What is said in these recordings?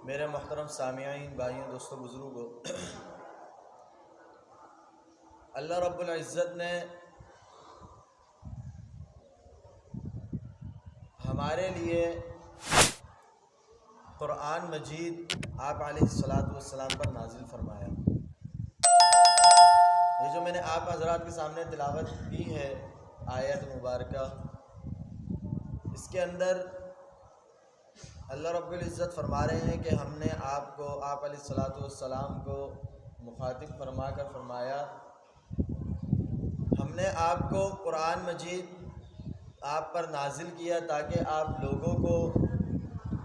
میرے محترم سامعین، بھائیوں، دوستوں، بزرگوں، اللہ رب العزت نے ہمارے لیے قرآن مجید آپ علیہ الصلاۃ والسلام پر نازل فرمایا۔ یہ جو میں نے آپ حضرات کے سامنے تلاوت کی ہے آیت مبارکہ، اس کے اندر اللہ رب العزت فرما رہے ہیں کہ ہم نے آپ علیہ الصلاۃ والسلام کو مخاطب فرما کر فرمایا، ہم نے آپ کو قرآن مجید آپ پر نازل کیا تاکہ آپ لوگوں کو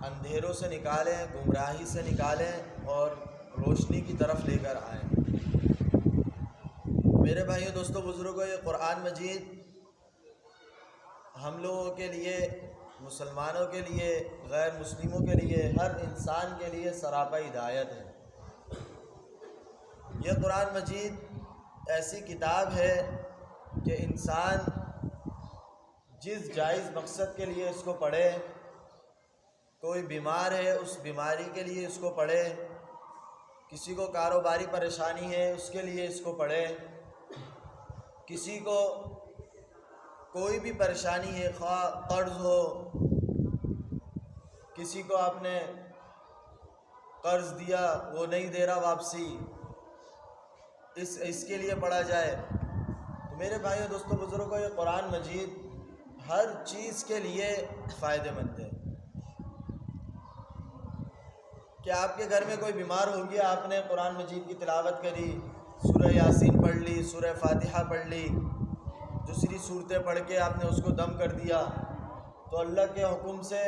اندھیروں سے نکالیں، گمراہی سے نکالیں اور روشنی کی طرف لے کر آئیں۔ میرے بھائیوں، دوستوں، بزرگوں، یہ قرآن مجید ہم لوگوں کے لیے، مسلمانوں کے لیے، غیر مسلموں کے لیے، ہر انسان کے لیے سراپا ہدایت ہے۔ یہ قرآن مجید ایسی کتاب ہے کہ انسان جس جائز مقصد کے لیے اس کو پڑھے، کوئی بیمار ہے اس بیماری کے لیے اس کو پڑھے، کسی کو کاروباری پریشانی ہے اس کے لیے اس کو پڑھے، کسی کو کوئی بھی پریشانی ہے، خواہ قرض ہو، کسی کو آپ نے قرض دیا وہ نہیں دے رہا واپسی، اس کے لیے پڑھا جائے۔ تو میرے بھائیوں، دوستوں، بزرگوں، یہ قرآن مجید ہر چیز کے لیے فائدہ مند ہے۔ کہ آپ کے گھر میں کوئی بیمار ہو گیا، آپ نے قرآن مجید کی تلاوت کری، سورہ یاسین پڑھ لی، سورہ فاتحہ پڑھ لی، دوسری صورتیں پڑھ کے آپ نے اس کو دم کر دیا، تو اللہ کے حکم سے،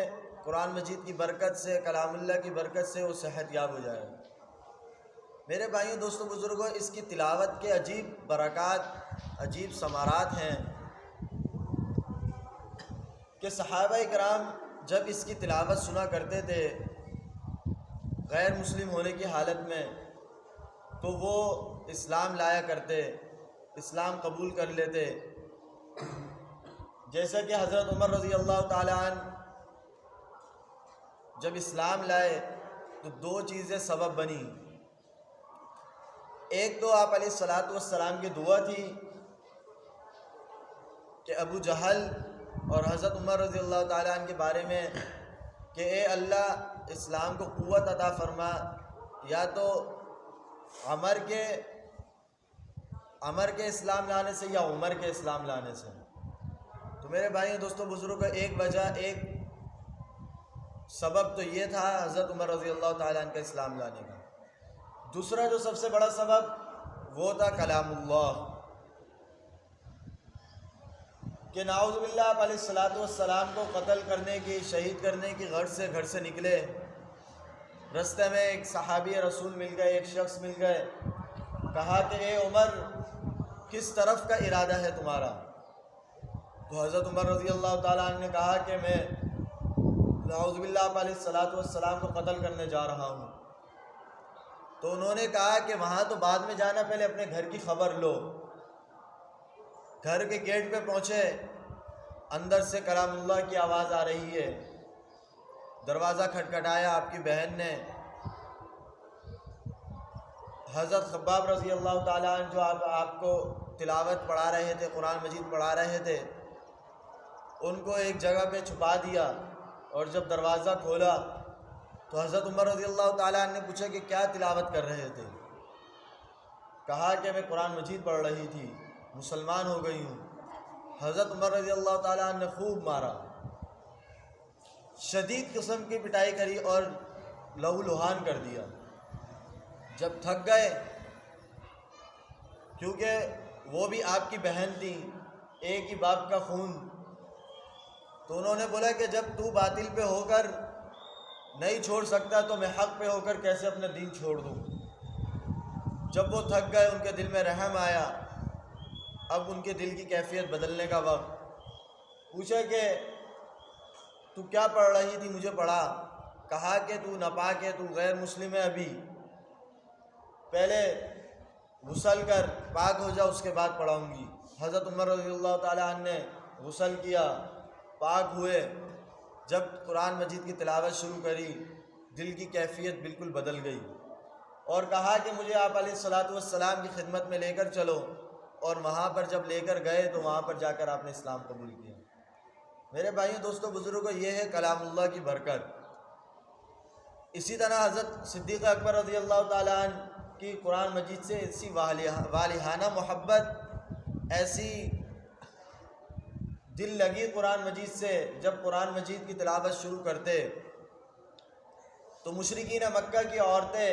قرآن مجید کی برکت سے، کلام اللہ کی برکت سے وہ صحت یاب ہو جائے۔ میرے بھائیوں، دوستوں، بزرگوں، اس کی تلاوت کے عجیب برکات، عجیب ثمرات ہیں کہ صحابہ کرام جب اس کی تلاوت سنا کرتے تھے غیر مسلم ہونے کی حالت میں، تو وہ اسلام لایا کرتے، اسلام قبول کر لیتے۔ جیسا کہ حضرت عمر رضی اللہ تعالیٰ عنہ جب اسلام لائے تو دو چیزیں سبب بنی۔ ایک تو آپ علیہ الصلاۃ والسلام کی دعا تھی کہ ابو جہل اور حضرت عمر رضی اللہ تعالیٰ عنہ کے بارے میں کہ اے اللہ اسلام کو قوت عطا فرما، یا تو عمر کے اسلام لانے سے یا عمر کے اسلام لانے سے۔ تو میرے بھائیوں، دوستوں، بزرگوں، ایک سبب تو یہ تھا حضرت عمر رضی اللہ تعالیٰ عنہ کا اسلام لانے کا۔ دوسرا جو سب سے بڑا سبب وہ تھا کلام اللہ، کہ نعوذ باللہ آپ علیہ الصلاۃ والسلام کو قتل کرنے کی، شہید کرنے کی غرض سے گھر سے نکلے، رستے میں ایک صحابی رسول مل گئے، ایک شخص مل گئے، کہا کہ اے عمر کس طرف کا ارادہ ہے تمہارا؟ تو حضرت عمر رضی اللہ تعالیٰ عنہ نے کہا کہ میں نعوذ باللہ آپ علیہ الصلاۃ والسلام کو قتل کرنے جا رہا ہوں۔ تو انہوں نے کہا کہ وہاں تو بعد میں جانا، پہلے اپنے گھر کی خبر لو۔ گھر کے گیٹ پہ پہنچے، اندر سے کلام اللہ کی آواز آ رہی ہے، دروازہ کھٹکھٹایا، آپ کی بہن نے، حضرت خباب رضی اللہ تعالیٰ عنہ جو آپ کو تلاوت پڑھا رہے تھے، قرآن مجید پڑھا رہے تھے، ان کو ایک جگہ پہ چھپا دیا، اور جب دروازہ کھولا تو حضرت عمر رضی اللہ تعالیٰ عنہ نے پوچھا کہ کیا تلاوت کر رہے تھے؟ کہا کہ میں قرآن مجید پڑھ رہی تھی، مسلمان ہو گئی ہوں۔ حضرت عمر رضی اللہ تعالیٰ عنہ نے خوب مارا، شدید قسم کی پٹائی کری اور لہو لہان کر دیا۔ جب تھک گئے، کیونکہ وہ بھی آپ کی بہن تھی، ایک ہی باپ کا خون، تو انہوں نے بولا کہ جب تو باطل پہ ہو کر نہیں چھوڑ سکتا تو میں حق پہ ہو کر کیسے اپنا دین چھوڑ دوں۔ جب وہ تھک گئے، ان کے دل میں رحم آیا، اب ان کے دل کی کیفیت بدلنے کا وقت۔ پوچھا کہ تو کیا پڑھ رہی تھی، مجھے پڑھا۔ کہا کہ تو ناپاک ہے، تو غیر مسلم ہے، ابھی پہلے غسل کر پاک ہو جا، اس کے بعد پڑھاؤں گی۔ حضرت عمر رضی اللہ تعالیٰ عنہ نے غسل کیا، پاک ہوئے، جب قرآن مجید کی تلاوت شروع کری، دل کی کیفیت بالکل بدل گئی اور کہا کہ مجھے آپ علیہ الصلاۃ والسلام کی خدمت میں لے کر چلو، اور وہاں پر جب لے کر گئے تو وہاں پر جا کر آپ نے اسلام قبول کیا۔ میرے بھائیوں دوستوں بزرگوں، یہ ہے کلام اللہ کی برکت۔ اسی طرح حضرت صدیق اکبر رضی اللہ تعالیٰ عنہ کی قرآن مجید سے ایسی والہانہ محبت، ایسی دل لگی قرآن مجید سے، جب قرآن مجید کی تلاوت شروع کرتے تو مشرکین مکہ کی عورتیں،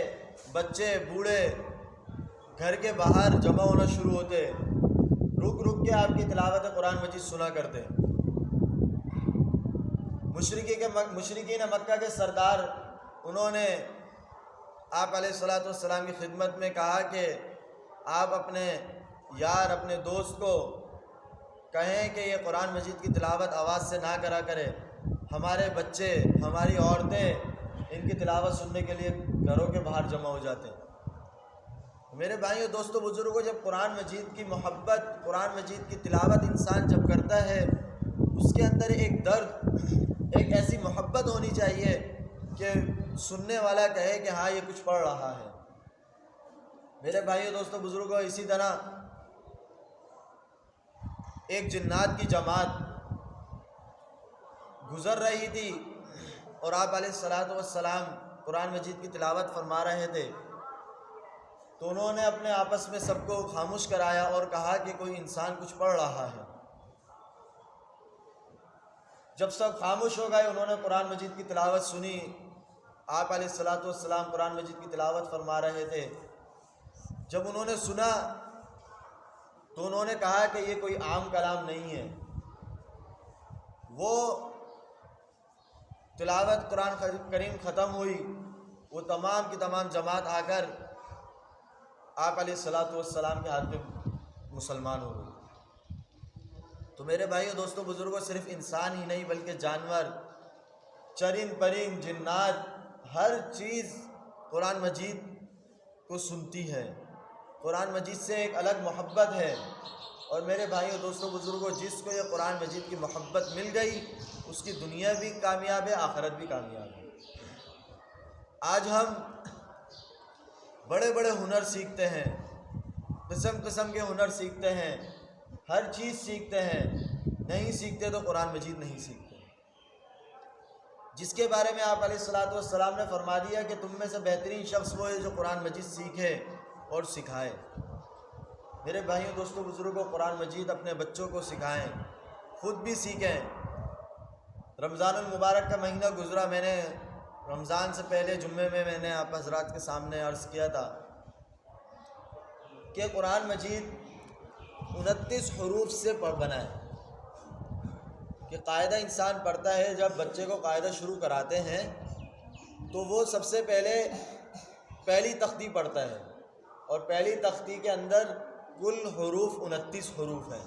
بچے، بوڑھے گھر کے باہر جمع ہونا شروع ہوتے، رک رک کے آپ کی تلاوت قرآن مجید سنا کرتے۔ مشرکین مکہ کے سردار، انہوں نے آپ علیہ الصلاۃ والسلام کی خدمت میں کہا کہ آپ اپنے یار، اپنے دوست کو کہیں کہ یہ قرآن مجید کی تلاوت آواز سے نہ کرا کرے، ہمارے بچے، ہماری عورتیں ان کی تلاوت سننے کے لیے گھروں کے باہر جمع ہو جاتے ہیں۔ میرے بھائیوں دوستوں بزرگوں، جب قرآن مجید کی محبت، قرآن مجید کی تلاوت انسان جب کرتا ہے، اس کے اندر ایک درد، ایک ایسی محبت ہونی چاہیے کہ سننے والا کہے کہ ہاں یہ کچھ پڑھ رہا ہے۔ میرے بھائیوں دوستوں بزرگوں، اسی طرح ایک جنات کی جماعت گزر رہی تھی اور آپ علیہ الصلاۃ والسلام قرآن مجید کی تلاوت فرما رہے تھے، تو انہوں نے اپنے آپس میں سب کو خاموش کرایا اور کہا کہ کوئی انسان کچھ پڑھ رہا ہے۔ جب سب خاموش ہو گئے، انہوں نے قرآن مجید کی تلاوت سنی۔ آپ علیہ الصلاۃ والسلام قرآن مجید کی تلاوت فرما رہے تھے۔ جب انہوں نے سنا تو انہوں نے کہا کہ یہ کوئی عام کلام نہیں ہے۔ وہ تلاوت قرآن کریم ختم ہوئی، وہ تمام کی تمام جماعت آ کر آپ علیہ الصلاۃ والسلام کے ہاتھ میں مسلمان ہو گئی۔ تو میرے بھائیو دوستوں بزرگوں، صرف انسان ہی نہیں بلکہ جانور، چرند پرند، جنات، ہر چیز قرآن مجید کو سنتی ہے۔ قرآن مجید سے ایک الگ محبت ہے، اور میرے بھائیو دوستوں بزرگوں، جس کو یہ قرآن مجید کی محبت مل گئی، اس کی دنیا بھی کامیاب ہے، آخرت بھی کامیاب ہے۔ آج ہم بڑے بڑے ہنر سیکھتے ہیں، قسم قسم کے ہنر سیکھتے ہیں، ہر چیز سیکھتے ہیں، نہیں سیکھتے تو قرآن مجید نہیں سیکھتے، جس کے بارے میں آپ علیہ الصلاۃ والسلام نے فرما دیا کہ تم میں سے بہترین شخص وہ ہے جو قرآن مجید سیکھے اور سکھائے۔ میرے بھائیوں دوستوں بزرگوں، قرآن مجید اپنے بچوں کو سکھائیں، خود بھی سیکھیں۔ رمضان المبارک کا مہینہ گزرا، میں نے رمضان سے پہلے جمعے میں میں نے آپ حضرات کے سامنے عرض کیا تھا کہ قرآن مجید 29 حروف سے بنا ہے، کہ قاعدہ انسان پڑھتا ہے، جب بچے کو قاعدہ شروع کراتے ہیں تو وہ سب سے پہلے پہلی تختی پڑھتا ہے، اور پہلی تختی کے اندر کل حروف 29 حروف ہیں۔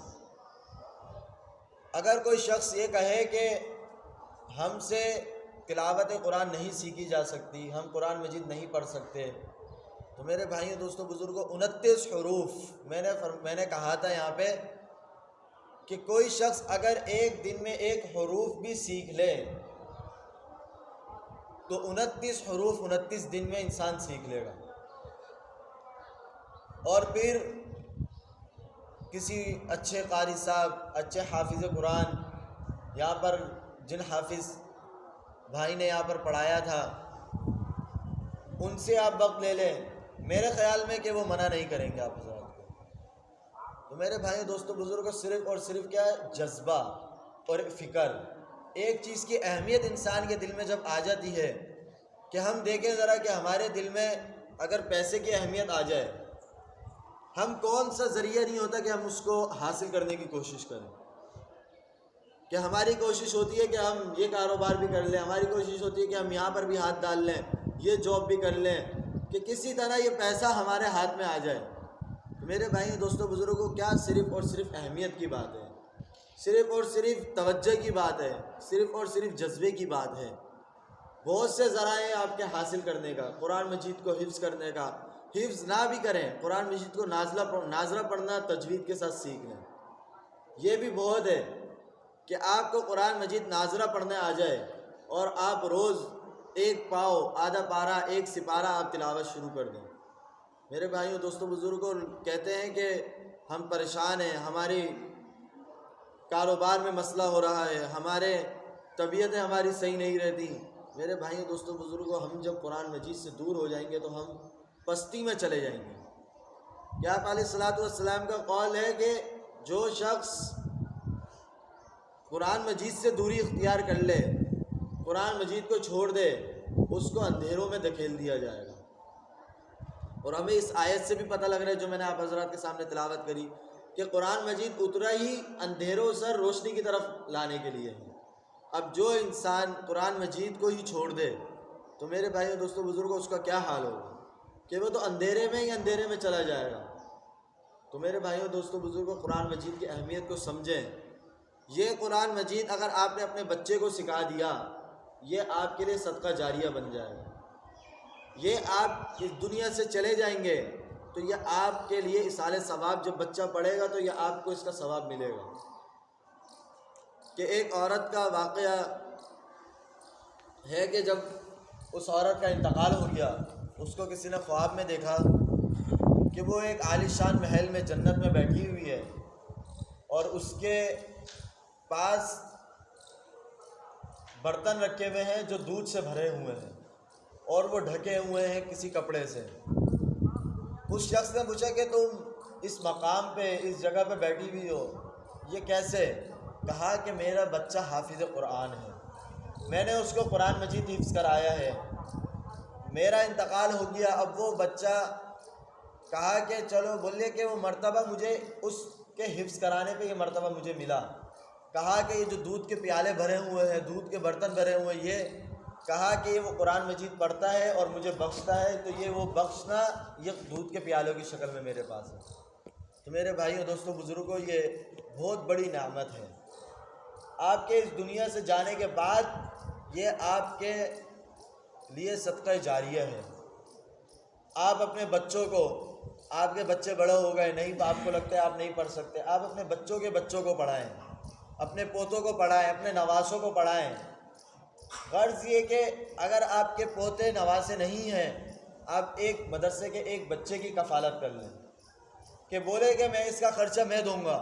اگر کوئی شخص یہ کہے کہ ہم سے تلاوت قرآن نہیں سیکھی جا سکتی، ہم قرآن مجید نہیں پڑھ سکتے، تو میرے بھائیوں دوستوں بزرگوں، 29 حروف میں نے کہا تھا یہاں پہ کہ کوئی شخص اگر ایک دن میں ایک حروف بھی سیکھ لے تو 29 حروف 29 دن میں انسان سیکھ لے گا۔ اور پھر کسی اچھے قاری صاحب، اچھے حافظ قرآن، یہاں پر جن حافظ بھائی نے یہاں پر پڑھایا تھا، ان سے آپ وقت لے لیں، میرے خیال میں کہ وہ منع نہیں کریں گے آپ حضرات کو۔ تو میرے بھائی دوستوں بزرگوں، صرف اور صرف کیا ہے، جذبہ اور فکر، ایک چیز کی اہمیت انسان کے دل میں جب آ جاتی ہے کہ ہم دیکھیں ذرا کہ ہمارے دل میں اگر پیسے کی اہمیت آ جائے، ہم کون سا ذریعہ نہیں ہوتا کہ ہم اس کو حاصل کرنے کی کوشش کریں، کہ ہماری کوشش ہوتی ہے کہ ہم یہ کاروبار بھی کر لیں، ہماری کوشش ہوتی ہے کہ ہم یہاں پر بھی ہاتھ ڈال لیں، یہ جاب بھی کر لیں، کہ کسی طرح یہ پیسہ ہمارے ہاتھ میں آ جائے۔ میرے بھائی دوستوں بزرگوں، کیا صرف اور صرف اہمیت کی بات ہے، صرف اور صرف توجہ کی بات ہے، صرف اور صرف جذبے کی بات ہے۔ بہت سے ذرائع ہیں آپ کے حاصل کرنے کا، قرآن مجید کو حفظ کرنے کا، حفظ نہ بھی کریں، قرآن مجید کو نازلہ پڑھنا تجوید کے ساتھ سیکھ لیں۔ یہ بھی بہت ہے کہ آپ کو قرآن مجید نازلہ پڑھنے آ جائے اور آپ روز ایک پاؤ، آدھا پارہ، ایک سپارہ آپ تلاوت شروع کر دیں۔ میرے بھائیوں، دوستوں، بزرگوں، کہتے ہیں کہ ہم پریشان ہیں، ہماری کاروبار میں مسئلہ ہو رہا ہے، ہمارے طبیعتیں ہماری صحیح نہیں رہتی۔ میرے بھائیوں، دوستوں، بزرگوں، ہم جب قرآن مجید سے دور ہو جائیں گے تو ہم پستی میں چلے جائیں گے۔ کیا آپ علیہ الصلوۃ والسلام کا قول ہے کہ جو شخص قرآن مجید سے دوری اختیار کر لے، قرآن مجید کو چھوڑ دے، اس کو اندھیروں میں دھکیل دیا جائے گا۔ اور ہمیں اس آیت سے بھی پتہ لگ رہا ہے جو میں نے آپ حضرات کے سامنے تلاوت کری کہ قرآن مجید اترا ہی اندھیروں سے روشنی کی طرف لانے کے لیے ہے۔ اب جو انسان قرآن مجید کو ہی چھوڑ دے تو میرے بھائیوں، دوستوں، بزرگوں، اس کا کیا حال ہوگا کہ وہ تو اندھیرے میں ہی اندھیرے میں چلا جائے گا۔ تو میرے بھائیوں، دوستوں، بزرگوں، قرآن مجید کی اہمیت کو سمجھیں۔ یہ قرآن مجید اگر آپ نے اپنے بچے کو سکھا دیا، یہ آپ کے لیے صدقہ جاریہ بن جائے گا۔ یہ آپ اس دنیا سے چلے جائیں گے تو یہ آپ کے لیے اصالِ ثواب، جب بچہ پڑھے گا تو یہ آپ کو اس کا ثواب ملے گا۔ کہ ایک عورت کا واقعہ ہے کہ جب اس عورت کا انتقال ہو گیا، اس کو کسی نے خواب میں دیکھا کہ وہ ایک عالی شان محل میں جنت میں بیٹھی ہوئی ہے اور اس کے پاس برتن رکھے ہوئے ہیں جو دودھ سے بھرے ہوئے ہیں اور وہ ڈھکے ہوئے ہیں کسی کپڑے سے۔ اس شخص نے پوچھا کہ تم اس مقام پہ، اس جگہ پہ بیٹھی ہوئی ہو، یہ کیسے؟ کہا کہ میرا بچہ حافظ قرآن ہے، میں نے اس کو قرآن مجید حفظ کرایا ہے، میرا انتقال ہو گیا، اب وہ بچہ، کہا کہ چلو، بولے کہ وہ مرتبہ مجھے اس کے حفظ کرانے پہ یہ مرتبہ مجھے ملا۔ کہا کہ یہ جو دودھ کے پیالے بھرے ہوئے ہیں، دودھ کے برتن بھرے ہوئے ہیں، یہ کہا کہ یہ وہ قرآن مجید پڑھتا ہے اور مجھے بخشتا ہے، تو یہ وہ بخشنا یہ دودھ کے پیالوں کی شکل میں میرے پاس ہے۔ تو میرے بھائیوں، دوستوں، بزرگوں، یہ بہت بڑی نعمت ہے۔ آپ کے اس دنیا سے جانے کے بعد یہ آپ کے لیے صدقہ جاریہ ہے۔ آپ اپنے بچوں کو، آپ کے بچے بڑے ہو گئے، نہیں آپ کو لگتا ہے آپ نہیں پڑھ سکتے، آپ اپنے بچوں کے بچوں کو پڑھائیں، اپنے پوتوں کو پڑھائیں، اپنے نواسوں کو پڑھائیں۔ غرض یہ کہ اگر آپ کے پوتے نواسے نہیں ہیں، آپ ایک مدرسے کے ایک بچے کی کفالت کر لیں کہ بولے کہ میں اس کا خرچہ میں دوں گا،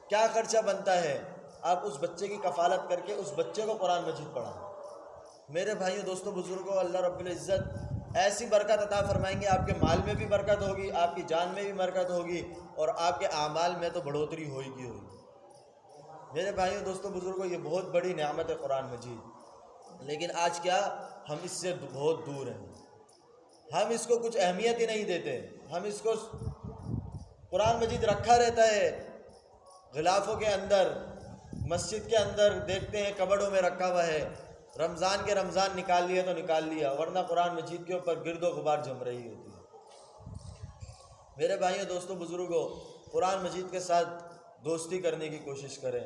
کیا خرچہ بنتا ہے، آپ اس بچے کی کفالت کر کے اس بچے کو قرآن مجید پڑھائیں۔ میرے بھائیوں، دوستوں، بزرگوں، اللہ رب العزت ایسی برکت عطا فرمائیں گے، آپ کے مال میں بھی برکت ہوگی، آپ کی جان میں بھی برکت ہوگی، اور آپ کے اعمال میں تو بڑھوتری ہوگی۔ میرے بھائیوں، دوستوں، بزرگوں، یہ بہت بڑی نعمت ہے قرآن مجید، لیکن آج کیا ہم اس سے بہت دور ہیں، ہم اس کو کچھ اہمیت ہی نہیں دیتے۔ ہم اس کو، قرآن مجید رکھا رہتا ہے غلافوں کے اندر، مسجد کے اندر دیکھتے ہیں کبڑوں میں رکھا ہوا ہے، رمضان کے رمضان نکال لیا تو نکال لیا، ورنہ قرآن مجید کے اوپر گرد و غبار جم رہی ہوتی ہے۔ میرے بھائیوں، دوستوں، بزرگوں، قرآن مجید کے ساتھ دوستی کرنے کی کوشش کریں۔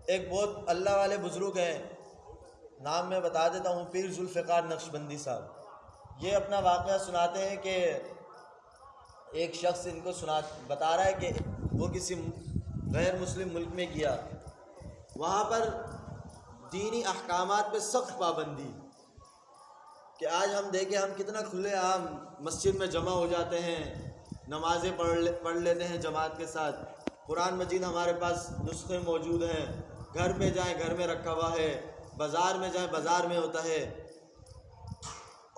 ایک بہت اللہ والے بزرگ ہیں، نام میں بتا دیتا ہوں، پیر ذوالفقار نقشبندی صاحب۔ یہ اپنا واقعہ سناتے ہیں کہ ایک شخص ان کو بتا رہا ہے کہ وہ کسی غیر مسلم ملک میں گیا، وہاں پر دینی احکامات پہ سخت پابندی، کہ آج ہم دیکھیں ہم کتنا کھلے عام مسجد میں جمع ہو جاتے ہیں، نمازیں پڑھ لیتے ہیں جماعت کے ساتھ، قرآن مجید ہمارے پاس نسخے موجود ہیں، گھر پہ جائیں گھر میں رکھا ہوا ہے، بازار میں جائیں بازار میں ہوتا ہے،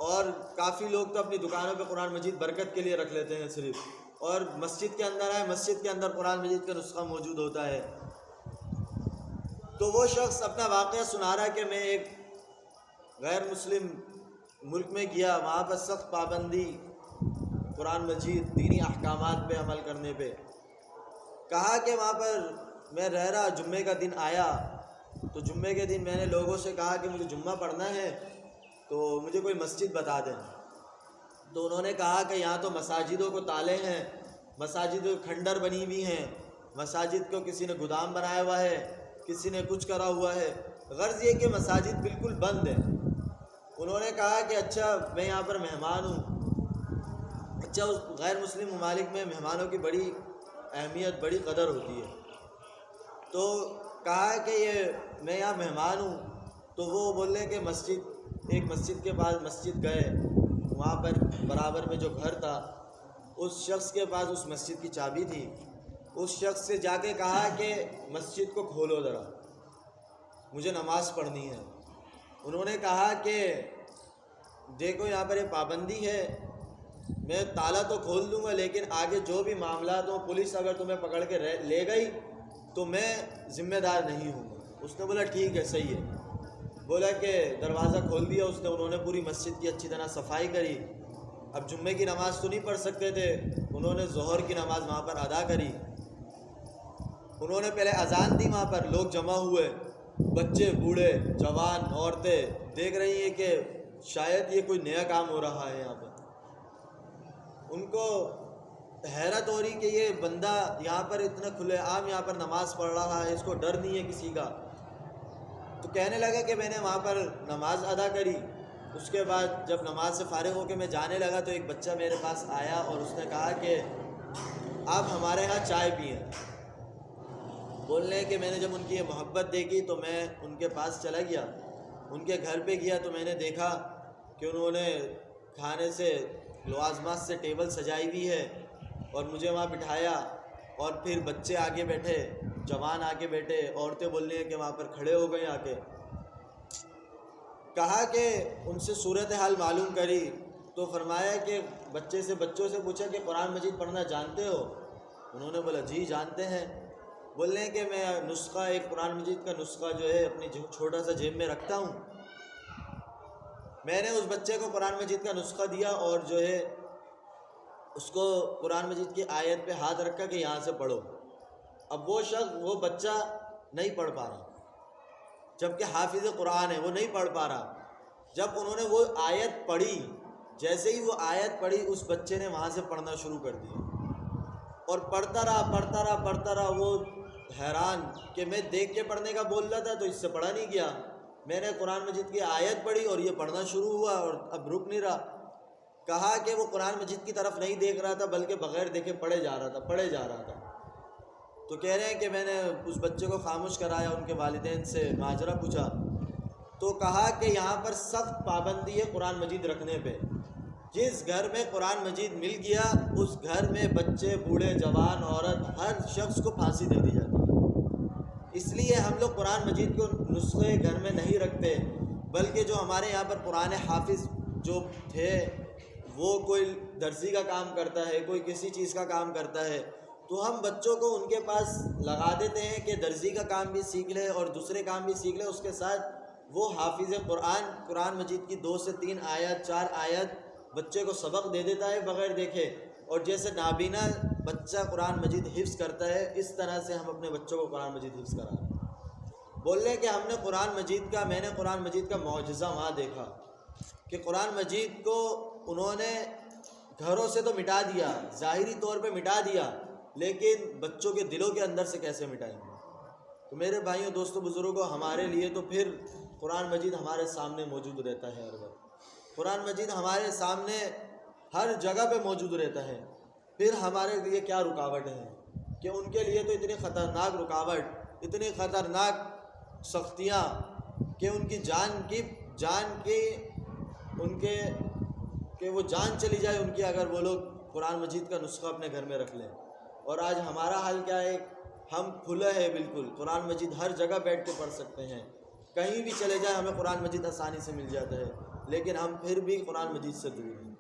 اور کافی لوگ تو اپنی دکانوں پہ قرآن مجید برکت کے لیے رکھ لیتے ہیں صرف، اور مسجد کے اندر آئے مسجد کے اندر قرآن مجید کا نسخہ موجود ہوتا ہے۔ تو وہ شخص اپنا واقعہ سنا رہا ہے کہ میں ایک غیر مسلم ملک میں گیا، وہاں پر سخت پابندی قرآن مجید دینی احکامات پہ عمل کرنے پہ۔ کہا کہ وہاں پر میں رہ رہا، جمعے کا دن آیا تو جمعے کے دن میں نے لوگوں سے کہا کہ مجھے جمعہ پڑھنا ہے تو مجھے کوئی مسجد بتا دیں۔ تو انہوں نے کہا کہ یہاں تو مساجدوں کو تالے ہیں، مساجد کھنڈر بنی ہوئی ہیں، مساجد کو کسی نے گودام بنایا ہوا ہے، کسی نے کچھ کرا ہوا ہے، غرض یہ کہ مساجد بالکل بند ہے۔ انہوں نے کہا کہ اچھا میں یہاں پر مہمان ہوں۔ اچھا، اس غیر مسلم ممالک میں مہمانوں کی بڑی اہمیت، بڑی قدر ہوتی ہے۔ تو کہا کہ یہ میں یہاں مہمان ہوں، تو وہ بولے کہ مسجد ایک مسجد کے پاس مسجد گئے، وہاں پر برابر میں جو گھر تھا اس شخص کے پاس اس مسجد کی چابی تھی. اس شخص سے جا کے کہا کہ مسجد کو کھولو ذرا، مجھے نماز پڑھنی ہے. انہوں نے کہا کہ دیکھو یہاں پر یہ پابندی ہے، میں تالا تو کھول دوں گا لیکن آگے جو بھی معاملات ہوں پولیس اگر تمہیں پکڑ کے لے گئی تو میں ذمہ دار نہیں ہوں گا. اس نے بولا ٹھیک ہے صحیح ہے. بولا کہ دروازہ کھول دیا اس نے. انہوں نے پوری مسجد کی اچھی طرح صفائی کری. اب جمعے کی نماز تو نہیں پڑھ سکتے تھے، انہوں نے ظہر کی نماز وہاں پر ادا کری. انہوں نے پہلے اذان دی، وہاں پر لوگ جمع ہوئے، بچے بوڑھے جوان عورتیں دیکھ رہی ہیں کہ شاید یہ کوئی نیا کام ہو رہا ہے. یہاں پر ان کو حیرت ہو رہی کہ یہ بندہ یہاں پر اتنا کھلے عام یہاں پر نماز پڑھ رہا ہے، اس کو ڈر نہیں ہے کسی کا. تو کہنے لگا کہ میں نے وہاں پر نماز ادا کری. اس کے بعد جب نماز سے فارغ ہو کے میں جانے لگا تو ایک بچہ میرے پاس آیا اور اس نے کہا کہ آپ ہمارے ہاں چائے پئیں. بولنے کہ میں نے جب ان کی یہ محبت دیکھی تو میں ان کے پاس چلا گیا. ان کے گھر پہ گیا تو میں نے دیکھا کہ انہوں نے کھانے سے لوازمات سے ٹیبل سجائی ہوئی ہے اور مجھے وہاں بٹھایا. اور پھر بچے آگے بیٹھے، جوان آگے بیٹھے، عورتیں بول رہی ہیں کہ وہاں پر کھڑے ہو گئے. آ کے کہا کہ ان سے صورتحال معلوم کری تو فرمایا کہ بچوں سے پوچھا کہ قرآن مجید پڑھنا جانتے ہو؟ انہوں نے بولا جی جانتے ہیں. بول رہے ہیں کہ میں نسخہ ایک قرآن مجید کا نسخہ جو ہے اپنی چھوٹا سا جیب میں رکھتا ہوں. میں نے اس بچے کو قرآن مجید کا نسخہ دیا اور جو ہے اس کو قرآن مجید کی آیت پہ ہاتھ رکھا کہ یہاں سے پڑھو. اب وہ بچہ نہیں پڑھ پا رہا، جبکہ حافظ قرآن ہے، وہ نہیں پڑھ پا رہا. جب انہوں نے وہ آیت پڑھی، جیسے ہی وہ آیت پڑھی اس بچے نے وہاں سے پڑھنا شروع کر دیا اور پڑھتا رہا. وہ حیران کہ میں دیکھ کے پڑھنے کا بول رہا تھا تو اس سے پڑھا نہیں گیا. میں نے قرآن مجید کی آیت پڑھی اور یہ پڑھنا شروع ہوا اور اب رک نہیں رہا. کہا کہ وہ قرآن مجید کی طرف نہیں دیکھ رہا تھا بلکہ بغیر دیکھے پڑھے جا رہا تھا. تو کہہ رہے ہیں کہ میں نے اس بچے کو خاموش کرایا، ان کے والدین سے ماجرا پوچھا تو کہا کہ یہاں پر سخت پابندی ہے قرآن مجید رکھنے پہ. جس گھر میں قرآن مجید مل گیا اس گھر میں بچے بوڑھے جوان عورت ہر شخص کو پھانسی دے دی جاتی ہے. اس لیے ہم لوگ قرآن مجید کو نسخے گھر میں نہیں رکھتے، بلکہ جو ہمارے یہاں پر قرآن حافظ جو تھے وہ کوئی درزی کا کام کرتا ہے، کوئی کسی چیز کا کام کرتا ہے، تو ہم بچوں کو ان کے پاس لگا دیتے ہیں کہ درزی کا کام بھی سیکھ لے اور دوسرے کام بھی سیکھ لے. اس کے ساتھ وہ حافظ قرآن مجید کی 2 سے 3 آیت 4 آیت بچے کو سبق دے دیتا ہے بغیر دیکھے. اور جیسے نابینا بچہ قرآن مجید حفظ کرتا ہے اس طرح سے ہم اپنے بچوں کو قرآن مجید حفظ کرا رہے ہیں. بول رہے کہ میں نے قرآن مجید کا معجزہ وہاں دیکھا کہ قرآن مجید کو انہوں نے گھروں سے تو مٹا دیا، ظاہری طور پہ مٹا دیا، لیکن بچوں کے دلوں کے اندر سے کیسے مٹائیں گے؟ تو میرے بھائیوں دوستوں بزرگوں، ہمارے لیے تو پھر قرآن مجید ہمارے سامنے موجود رہتا ہے ہر وقت. قرآن مجید ہمارے سامنے ہر جگہ پہ موجود رہتا ہے. پھر ہمارے لیے کیا رکاوٹ ہے کہ ان کے لیے تو اتنی خطرناک رکاوٹ، اتنی خطرناک سختیاں کہ ان کی وہ جان چلی جائے ان کی اگر وہ لوگ قرآن مجید کا نسخہ اپنے گھر میں رکھ لیں. اور آج ہمارا حال کیا ہے؟ ہم کھلا ہے بالکل، قرآن مجید ہر جگہ بیٹھ کے پڑھ سکتے ہیں، کہیں بھی چلے جائیں ہمیں قرآن مجید آسانی سے مل جاتا ہے، لیکن ہم پھر بھی قرآن مجید سے دور ہیں.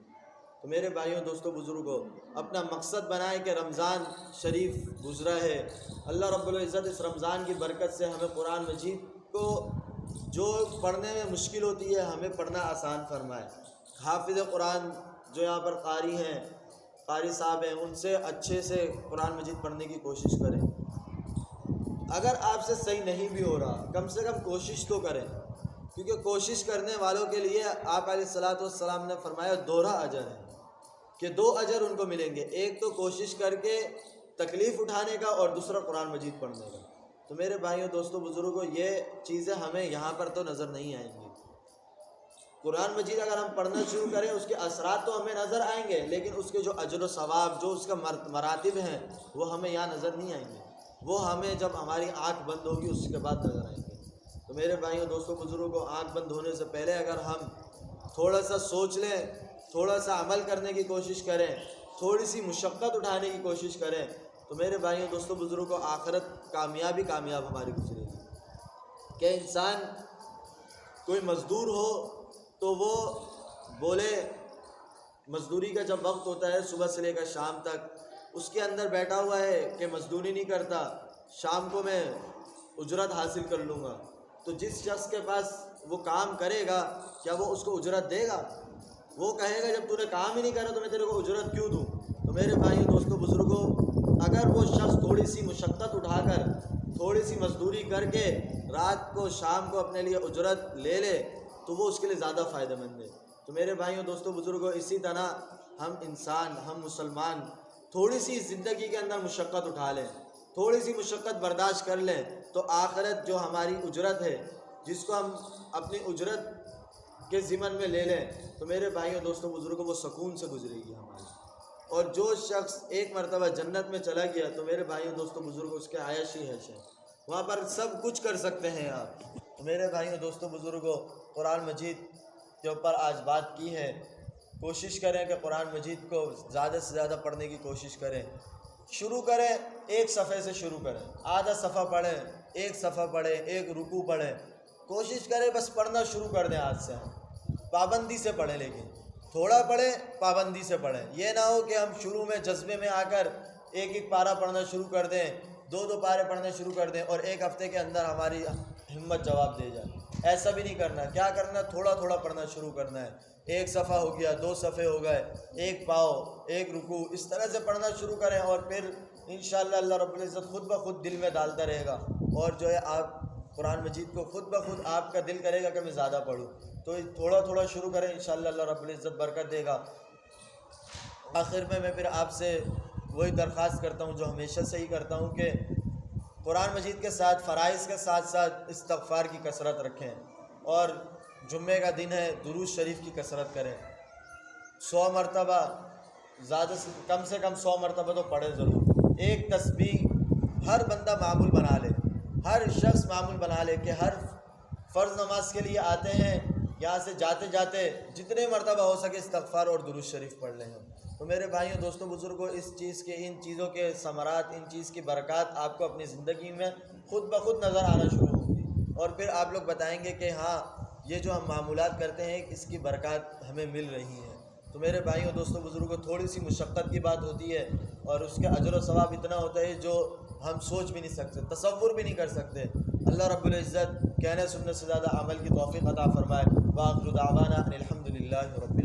تو میرے بھائیوں دوستوں بزرگوں، اپنا مقصد بنائیں کہ رمضان شریف گزرا ہے، اللہ رب العزت اس رمضان کی برکت سے ہمیں قرآن مجید کو جو پڑھنے میں مشکل ہوتی ہے ہمیں پڑھنا آسان فرمائے. حافظ قرآن جو یہاں پر قاری صاحب ہیں ان سے اچھے سے قرآن مجید پڑھنے کی کوشش کریں. اگر آپ سے صحیح نہیں بھی ہو رہا کم سے کم کوشش تو کریں، کیونکہ کوشش کرنے والوں کے لیے آپ علیہ الصلوۃ والسلام نے فرمایا دوہرا اجر ہے کہ 2 اجر ان کو ملیں گے، ایک تو کوشش کر کے تکلیف اٹھانے کا اور دوسرا قرآن مجید پڑھنے کا. تو میرے بھائیوں دوستوں بزرگوں، یہ چیزیں ہمیں یہاں پر تو نظر نہیں آئیں گی. قرآن مجید اگر ہم پڑھنا شروع کریں اس کے اثرات تو ہمیں نظر آئیں گے، لیکن اس کے جو اجر و ثواب، جو اس کا مراتب ہیں وہ ہمیں یہاں نظر نہیں آئیں گے. وہ ہمیں جب ہماری آنکھ بند ہوگی اس کے بعد نظر آئیں گے. تو میرے بھائیوں دوستوں بزرگوں، آنکھ بند ہونے سے پہلے اگر ہم تھوڑا سا سوچ لیں، تھوڑا سا عمل کرنے کی کوشش کریں، تھوڑی سی مشقت اٹھانے کی کوشش کریں، تو میرے بھائیوں دوستوں بزرگوں آخرت کامیاب ہماری گزرے گی۔ کہ انسان کوئی مزدور ہو تو وہ بولے، مزدوری کا جب وقت ہوتا ہے صبح سے لے کر شام تک، اس کے اندر بیٹھا ہوا ہے کہ مزدوری نہیں کرتا، شام کو میں اجرت حاصل کر لوں گا، تو جس شخص کے پاس وہ کام کرے گا کیا وہ اس کو اجرت دے گا؟ وہ کہے گا جب تو نے کام ہی نہیں کرا تو میں تیرے کو اجرت کیوں دوں؟ تو میرے بھائیوں دوستوں بزرگوں، اگر وہ شخص تھوڑی سی مشقت اٹھا کر، تھوڑی سی مزدوری کر کے رات کو شام کو اپنے لیے اجرت لے لے تو وہ اس کے لیے زیادہ فائدہ مند ہے۔ تو میرے بھائیوں دوستوں بزرگوں، اسی طرح ہم انسان، ہم مسلمان تھوڑی سی زندگی کے اندر مشقت اٹھا لیں، تھوڑی سی مشقت برداشت کر لیں، تو آخرت جو ہماری اجرت ہے، جس کو ہم اپنی اجرت کے ضمن میں لے لیں، تو میرے بھائیوں دوستوں بزرگوں وہ سکون سے گزرے گی ہماری۔ اور جو شخص ایک مرتبہ جنت میں چلا گیا تو میرے بھائیوں دوستوں بزرگوں اس کے عیش ہی عیش ہے، وہاں پر سب کچھ کر سکتے ہیں آپ۔ تو میرے بھائیوں دوستوں بزرگوں، قرآن مجید کے اوپر آج بات کی ہے، کوشش کریں کہ قرآن مجید کو زیادہ سے زیادہ پڑھنے کی کوشش کریں۔ شروع کریں، ایک صفحے سے شروع کریں، آدھا صفحہ پڑھیں، ایک صفحہ پڑھیں، ایک رکوع پڑھیں، کوشش کریں بس پڑھنا شروع کر دیں آج سے۔ پابندی سے پڑھیں، لیکن تھوڑا پڑھیں، پابندی سے پڑھیں۔ یہ نہ ہو کہ ہم شروع میں جذبے میں آ کر ایک ایک پارہ پڑھنا شروع کر دیں، دو پارے پڑھنا شروع کر دیں اور ایک ہفتے کے اندر ہماری ہمت جواب دے جائے۔ ایسا بھی نہیں کرنا، کیا کرنا، تھوڑا تھوڑا پڑھنا شروع کرنا ہے۔ ایک صفحہ ہو گیا، 2 صفحے ہو گئے، ایک پاؤ، ایک رکوع، اس طرح سے پڑھنا شروع کریں، اور پھر انشاءاللہ اللہ رب العزت خود بخود دل میں ڈالتا رہے گا، اور جو ہے آپ قرآن مجید کو خود بخود آپ کا دل کرے گا کہ میں زیادہ پڑھوں۔ تو تھوڑا تھوڑا شروع کریں، انشاءاللہ اللہ رب العزت برکت دے گا۔ آخر میں پھر آپ سے وہی درخواست کرتا ہوں جو ہمیشہ سے ہی کرتا ہوں کہ قرآن مجید کے ساتھ فرائض کے ساتھ ساتھ استغفار کی کثرت رکھیں، اور جمعے کا دن ہے درود شریف کی کثرت کریں۔ 100 مرتبہ، زیادہ سے کم 100 مرتبہ تو پڑھیں ضرور۔ ایک تسبیح ہر بندہ معمول بنا لے، ہر شخص معمول بنا لے کہ ہر فرض نماز کے لیے آتے ہیں، یہاں سے جاتے جاتے جتنے مرتبہ ہو سکے استغفار اور درود شریف پڑھ لیں۔ تو میرے بھائیوں دوستوں بزرگوں، اس چیز کے، ان چیزوں کے ثمرات، ان چیز کی برکات آپ کو اپنی زندگی میں خود بخود نظر آنا شروع ہوں گی، اور پھر آپ لوگ بتائیں گے کہ ہاں یہ جو ہم معمولات کرتے ہیں اس کی برکات ہمیں مل رہی ہیں۔ تو میرے بھائیوں دوستوں بزرگوں، تھوڑی سی مشقت کی بات ہوتی ہے اور اس کا اجر و ثواب اتنا ہوتا ہے جو ہم سوچ بھی نہیں سکتے، تصور بھی نہیں کر سکتے۔ اللہ رب العزت کہنے سننے سے زیادہ عمل کی توفیق عطا فرمائے۔ وآخر دعوانا ان الحمد للہ رب